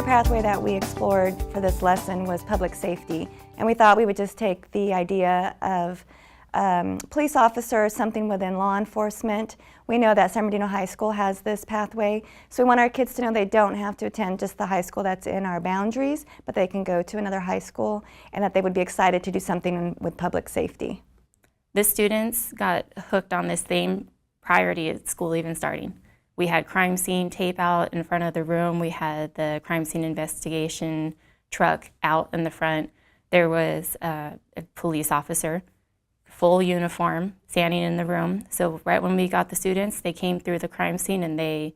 career pathway that we explored for this lesson was public safety, and we thought we would just take the idea of police officer, something within law enforcement. We know that San Bernardino High School has this pathway, so we want our kids to know they don't have to attend just the high school that's in our boundaries, but they can go to another high school, and that they would be excited to do something with public safety. The students got hooked on this theme prior to school even starting. We had crime scene tape out in front of the room. We had the crime scene investigation truck out in the front. There was a police officer, full uniform, standing in the room. So right when we got the students, they came through the crime scene and they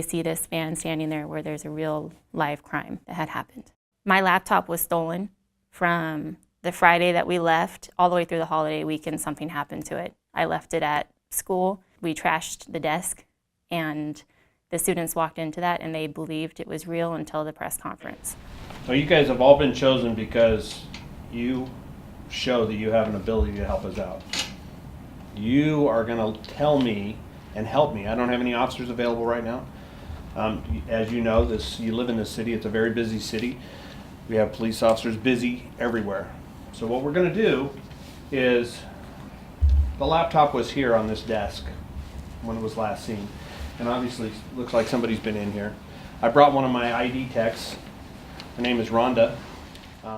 see this van standing there where there's a real live crime that had happened. My laptop was stolen from the Friday that we left all the way through the holiday weekend. Something happened to it. I left it at school. We trashed the desk, and the students walked into that and they believed it was real until the press conference. So you guys have all been chosen because you show that you have an ability to help us out. You are going to tell me and help me. I don't have any officers available right now. As you know, you live in this city. It's a very busy city. We have police officers busy everywhere. So what we're going to do is, the laptop was here on this desk when it was last seen, and obviously looks like somebody's been in here. I brought one of my ID techs. Her name is Rhonda.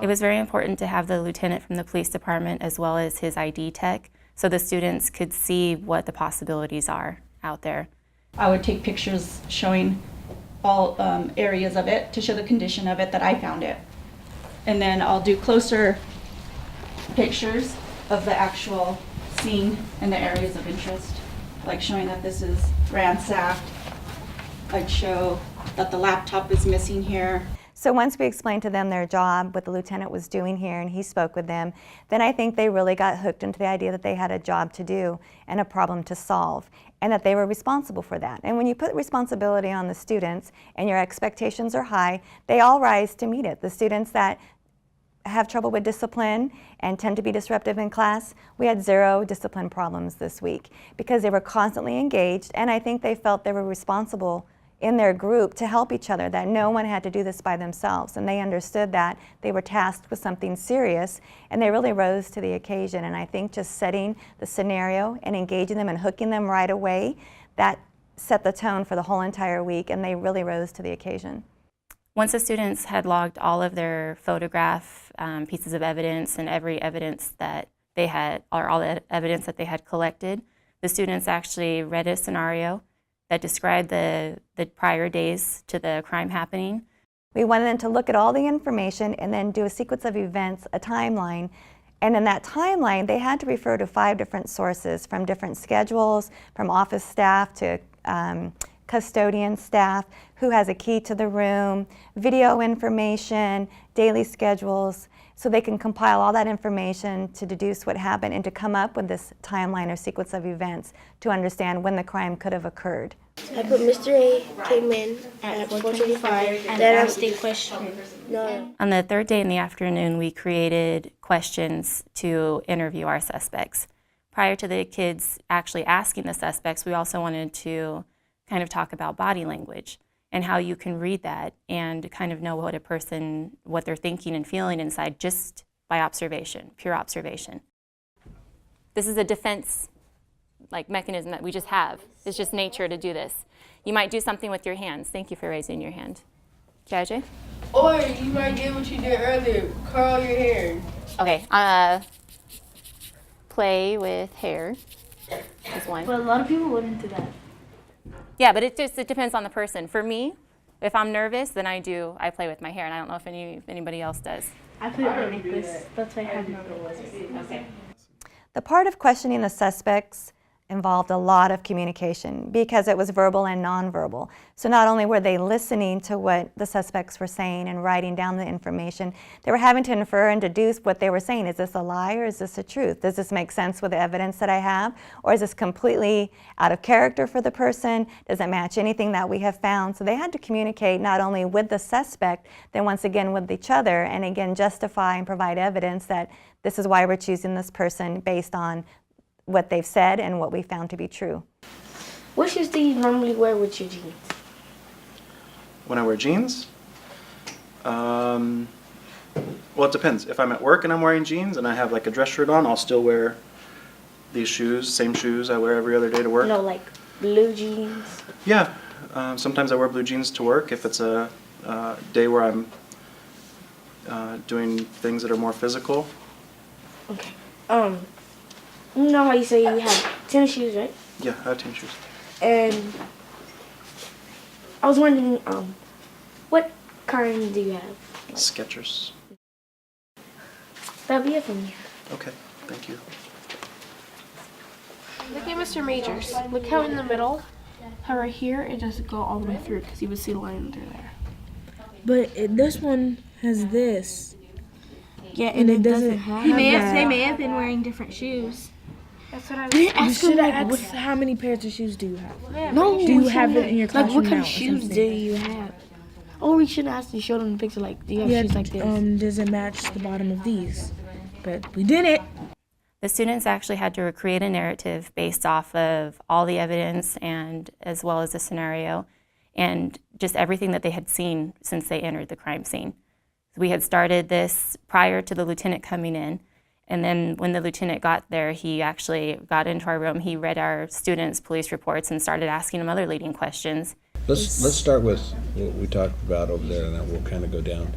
It was very important to have the lieutenant from the police department as well as his ID tech so the students could see what the possibilities are out there. I would take pictures showing all areas of it to show the condition of it that I found it. And then I'll do closer pictures of the actual scene and the areas of interest, like showing that this is ransacked. I'd show that the laptop is missing here. So once we explained to them their job, what the lieutenant was doing here, and he spoke with them, then I think they really got hooked into the idea that they had a job to do and a problem to solve, and that they were responsible for that. And when you put responsibility on the students and your expectations are high, they all rise to meet it. The students that have trouble with discipline and tend to be disruptive in class, we had 0 discipline problems this week because they were constantly engaged, and I think they felt they were responsible in their group to help each other, that no one had to do this by themselves, and they understood that they were tasked with something serious, and they really rose to the occasion. And I think just setting the scenario and engaging them and hooking them right away, that set the tone for the whole entire week, and they really rose to the occasion. Once the students had logged all of their photograph pieces of evidence and every evidence that they had, or all the evidence that they had collected, the students actually read a scenario that described the prior days to the crime happening. We wanted them to look at all the information and then do a sequence of events, a timeline. And in that timeline, they had to refer to 5 different sources, from different schedules, from office staff to custodian staff, who has a key to the room, video information, daily schedules, so they can compile all that information to deduce what happened and to come up with this timeline or sequence of events to understand when the crime could have occurred. I put Mr. A came in at 4:25, then asked a question. No. On the 3rd day in the afternoon, we created questions to interview our suspects. Prior to the kids actually asking the suspects, we also wanted to kind of talk about body language and how you can read that and kind of know what they're thinking and feeling inside just by observation, pure observation. This is a defense mechanism that we just have. It's just nature to do this. You might do something with your hands. Thank you for raising your hand. Kiaje? Or you might do what you did earlier, curl your hair. Okay, play with hair is one. But a lot of people wouldn't do that. Yeah, but it depends on the person. For me, if I'm nervous, then I play with my hair, and I don't know if anybody else does. I play with my necklace. That's why I have necklace. Okay. The part of questioning the suspects involved a lot of communication because it was verbal and nonverbal. So not only were they listening to what the suspects were saying and writing down the information, they were having to infer and deduce what they were saying. Is this a lie or is this a truth? Does this make sense with the evidence that I have? Or is this completely out of character for the person? Does it match anything that we have found? So they had to communicate not only with the suspect, then once again with each other, and again justify and provide evidence that this is why we're choosing this person based on what they've said and what we found to be true. What shoes do you normally wear with your jeans? When I wear jeans, Well, it depends. If I'm at work and I'm wearing jeans and I have like a dress shirt on, I'll still wear these shoes, same shoes I wear every other day to work. No, like blue jeans. Yeah, sometimes I wear blue jeans to work if it's a day where I'm doing things that are more physical. Okay. You know how you say you have tennis shoes, right? Yeah, I have tennis shoes. And I was wondering, what kind do you have? Skechers. That'll be it for me. Okay, thank you. Look at Mr. Majors. Look how in the middle, how right here, it doesn't go all the way through because you would see the line under there. But this one has this. Yeah, And it doesn't have that. They may have been wearing different shoes. That's what I You was should have asked how many pairs of shoes do you have? No, Do you have it in your classroom like what kind now of or shoes something? do you have? Oh, we shouldn't ask you. Show them the picture. Like, do you have shoes like this? Does it match the bottom of these? But we did it. The students actually had to create a narrative based off of all the evidence and as well as the scenario and just everything that they had seen since they entered the crime scene. We had started this prior to the lieutenant coming in, and then when the lieutenant got there, he actually got into our room, he read our students' police reports and started asking them other leading questions. Let's start with what we talked about over there, and then we'll kind of go down.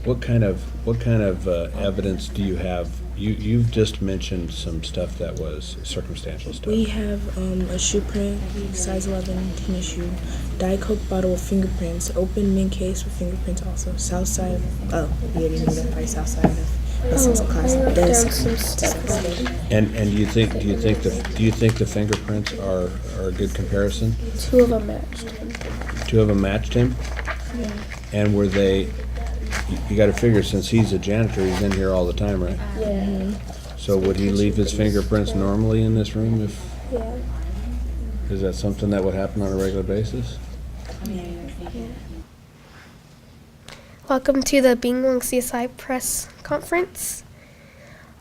What kind of evidence do you have? You've just mentioned some stuff that was circumstantial stuff. We have a shoe print, size 11 tennis shoe, Diet Coke bottle with fingerprints, open mint case with fingerprints also, south side. Oh, we already knew that, probably south side of Essence class desk. And do you think the fingerprints are a good comparison? 2 of them matched. 2 of them matched him? Yeah. And were they? You got to figure, since he's a janitor, he's in here all the time, right? Yeah. So would he leave his fingerprints normally in this room? If Yeah. is that something that would happen on a regular basis? Welcome to the Being Wong CSI press conference.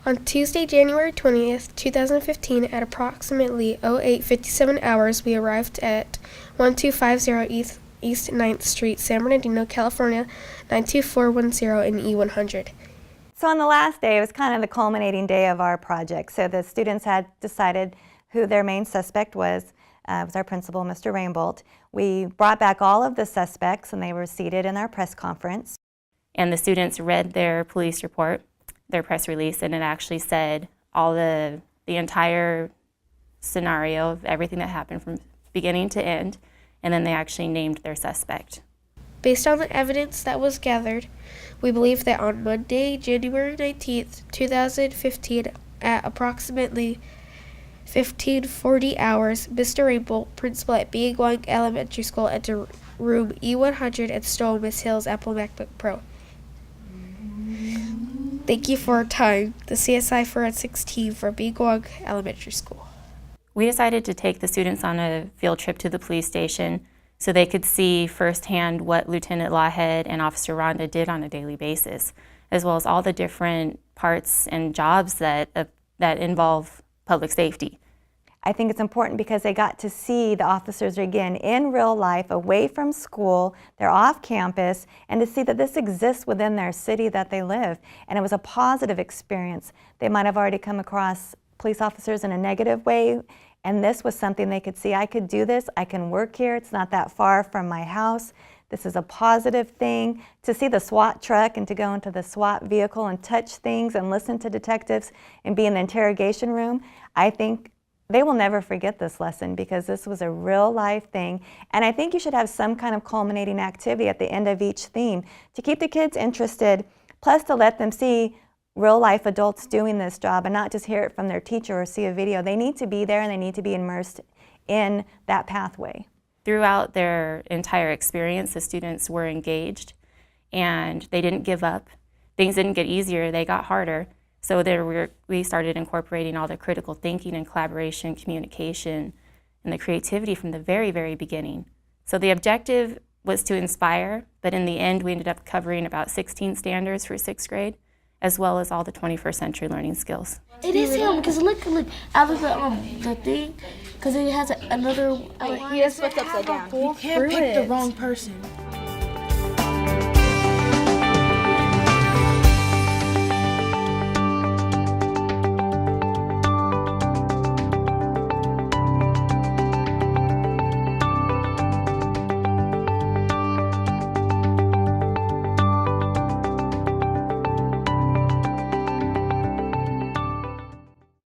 On Tuesday, January 20th, 2015, at approximately 08:57 hours, we arrived at 1250 East 9th Street, San Bernardino, California, 92410 in E100. So on the last day, it was kind of the culminating day of our project. So the students had decided who their main suspect was. It was our principal, Mr. Rainbolt. We brought back all of the suspects, and they were seated in our press conference. And the students read their police report, their press release, and it actually said all the entire scenario of everything that happened from beginning to end, and then they actually named their suspect. Based on the evidence that was gathered, we believe that on Monday, January 19th, 2015, at approximately 15:40 hours, Mr. Rainbolt, principal at Wong Elementary School, entered room E100 and stole Miss Hill's Apple MacBook Pro. Thank you for your time. The CSI Forensics team for Wong Elementary School. We decided to take the students on a field trip to the police station so they could see firsthand what Lieutenant Lawhead and Officer Rhonda did on a daily basis, as well as all the different parts and jobs that involve public safety. I think it's important because they got to see the officers again in real life, away from school, they're off campus, and to see that this exists within their city that they live. And it was a positive experience. They might have already come across police officers in a negative way, and this was something they could see. I could do this, I can work here, it's not that far from my house. This is a positive thing. To see the SWAT truck and to go into the SWAT vehicle and touch things and listen to detectives and be in the interrogation room, I think they will never forget this lesson because this was a real life thing. And I think you should have some kind of culminating activity at the end of each theme to keep the kids interested, plus to let them see real life adults doing this job and not just hear it from their teacher or see a video. They need to be there and they need to be immersed in that pathway. Throughout their entire experience, the students were engaged and they didn't give up. Things didn't get easier, they got harder. So we started incorporating all the critical thinking and collaboration, communication, and the creativity from the very, very beginning. So the objective was to inspire, but in the end we ended up covering about 16 standards for 6th grade, as well as all the 21st century learning skills. It is him, because look, out of the thing, because it has another. He just flipped upside down. You can't pick the wrong person.